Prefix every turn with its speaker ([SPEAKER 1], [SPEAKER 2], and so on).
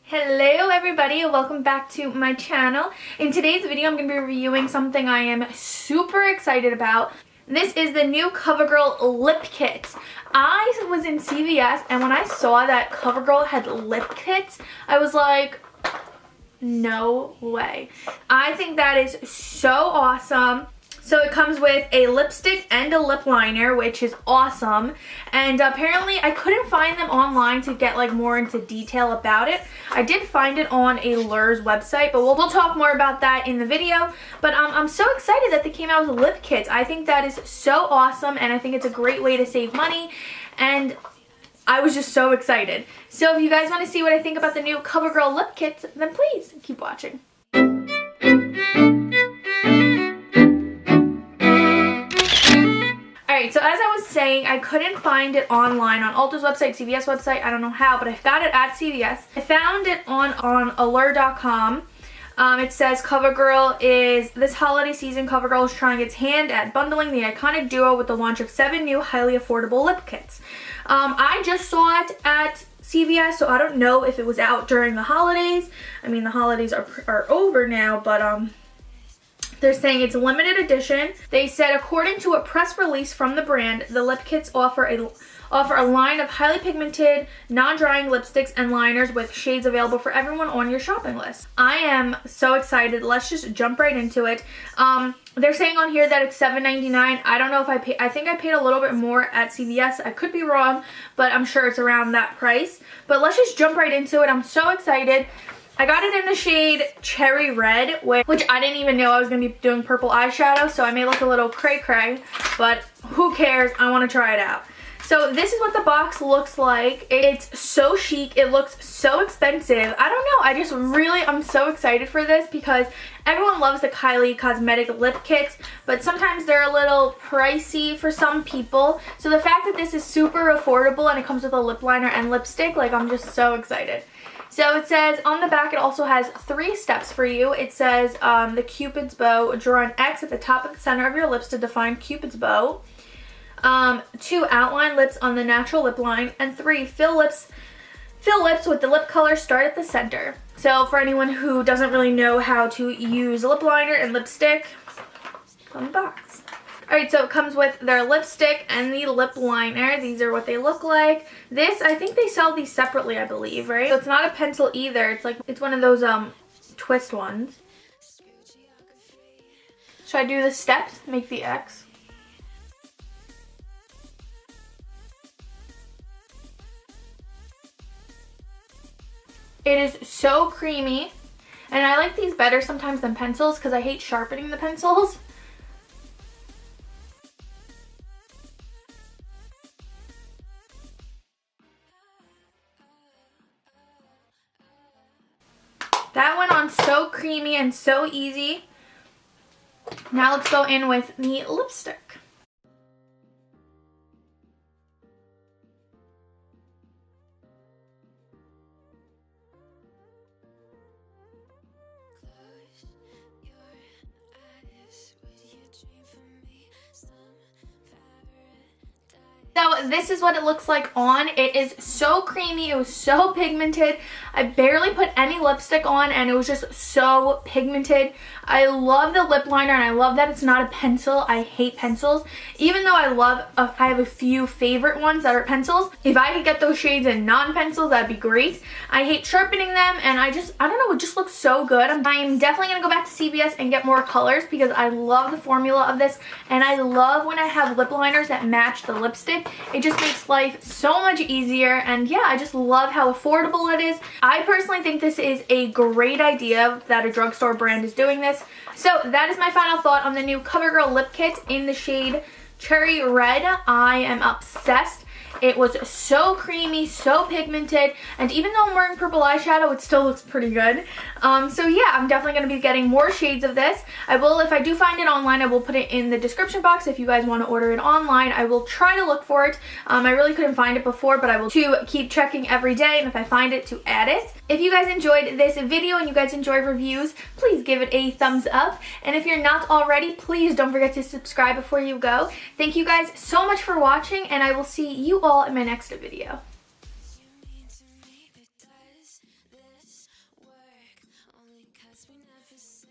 [SPEAKER 1] Hello everybody and welcome back to my channel. In today's video I'm going to be reviewing something I am super excited about. This is the new Covergirl lip kits. I was in CVS and when I saw that Covergirl had lip kits, I was like, no way. I think that is so awesome. So it comes with a lipstick and a lip liner, which is awesome. And apparently I couldn't find them online to get like more into detail about it. I did find it on a Lur's website, but we'll talk more about that in the video. But I'm so excited that they came out with lip kits. I think that is so awesome and I think it's a great way to save money. And I was just so excited. So if you guys want to see what I think about the new Covergirl lip kits, then please keep watching. Alright, so as I was saying, I couldn't find it online on Ulta's website, CVS website, I don't know how, but I got it at CVS. I found it on allure.com. It says Covergirl is, this holiday season, Covergirl is trying its hand at bundling the iconic duo with the launch of 7 new highly affordable lip kits. I just saw it at CVS, so I don't know if it was out during the holidays. I mean, the holidays are over now, but they're saying it's a limited edition. They said, according to a press release from the brand, the lip kits offer a line of highly pigmented, non-drying lipsticks and liners with shades available for everyone on your shopping list. I am so excited. Let's just jump right into it. They're saying on here that it's $7.99. I don't know if I think I paid a little bit more at CVS. I could be wrong, but I'm sure it's around that price. But let's just jump right into it. I'm so excited. I got it in the shade Cherry Red, which I didn't even know I was going to be doing purple eyeshadow, so I may look a little cray-cray, but who cares? I want to try it out. So this is what the box looks like. It's so chic. It looks so expensive. I don't know. I'm so excited for this because everyone loves the Kylie Cosmetic lip kits, but sometimes they're a little pricey for some people. So the fact that this is super affordable and it comes with a lip liner and lipstick, like, I'm just so excited. So it says on the back, it also has 3 steps for you. It says the Cupid's bow. Draw an X at the top of the center of your lips to define Cupid's bow. 2, outline lips on the natural lip line. And 3, fill lips with the lip color. Start at the center. So for anyone who doesn't really know how to use lip liner and lipstick, on the box. Alright, so it comes with their lipstick and the lip liner. These are what they look like. This, I think they sell these separately, I believe, right? So it's not a pencil either. It's one of those twist ones. Should I do the steps? Make the X. It is so creamy. And I like these better sometimes than pencils because I hate sharpening the pencils. That went on so creamy and so easy. Now let's go in with the lipstick. So this is what it looks like on. It is so creamy. It was so pigmented. I barely put any lipstick on and it was just so pigmented. I love the lip liner and I love that it's not a pencil. I hate pencils. Even though I have a few favorite ones that are pencils. If I could get those shades in non-pencils, that'd be great. I hate sharpening them and I don't know, it just looks so good. I'm definitely going to go back to CVS and get more colors because I love the formula of this and I love when I have lip liners that match the lipstick. It just makes life so much easier and yeah, I just love how affordable it is. I personally think this is a great idea that a drugstore brand is doing this. So that is my final thought on the new Covergirl lip kit in the shade Cherry Red. I am obsessed. It was so creamy, so pigmented, and even though I'm wearing purple eyeshadow, it still looks pretty good. So yeah, I'm definitely going to be getting more shades of this. I will, if I do find it online, I will put it in the description box if you guys want to order it online. I will try to look for it. I really couldn't find it before, but I will keep checking every day, and if I find it, to add it. If you guys enjoyed this video and you guys enjoy reviews, please give it a thumbs up. And if you're not already, please don't forget to subscribe before you go. Thank you guys so much for watching, and I will see you all in my next video.
[SPEAKER 2] past we never said.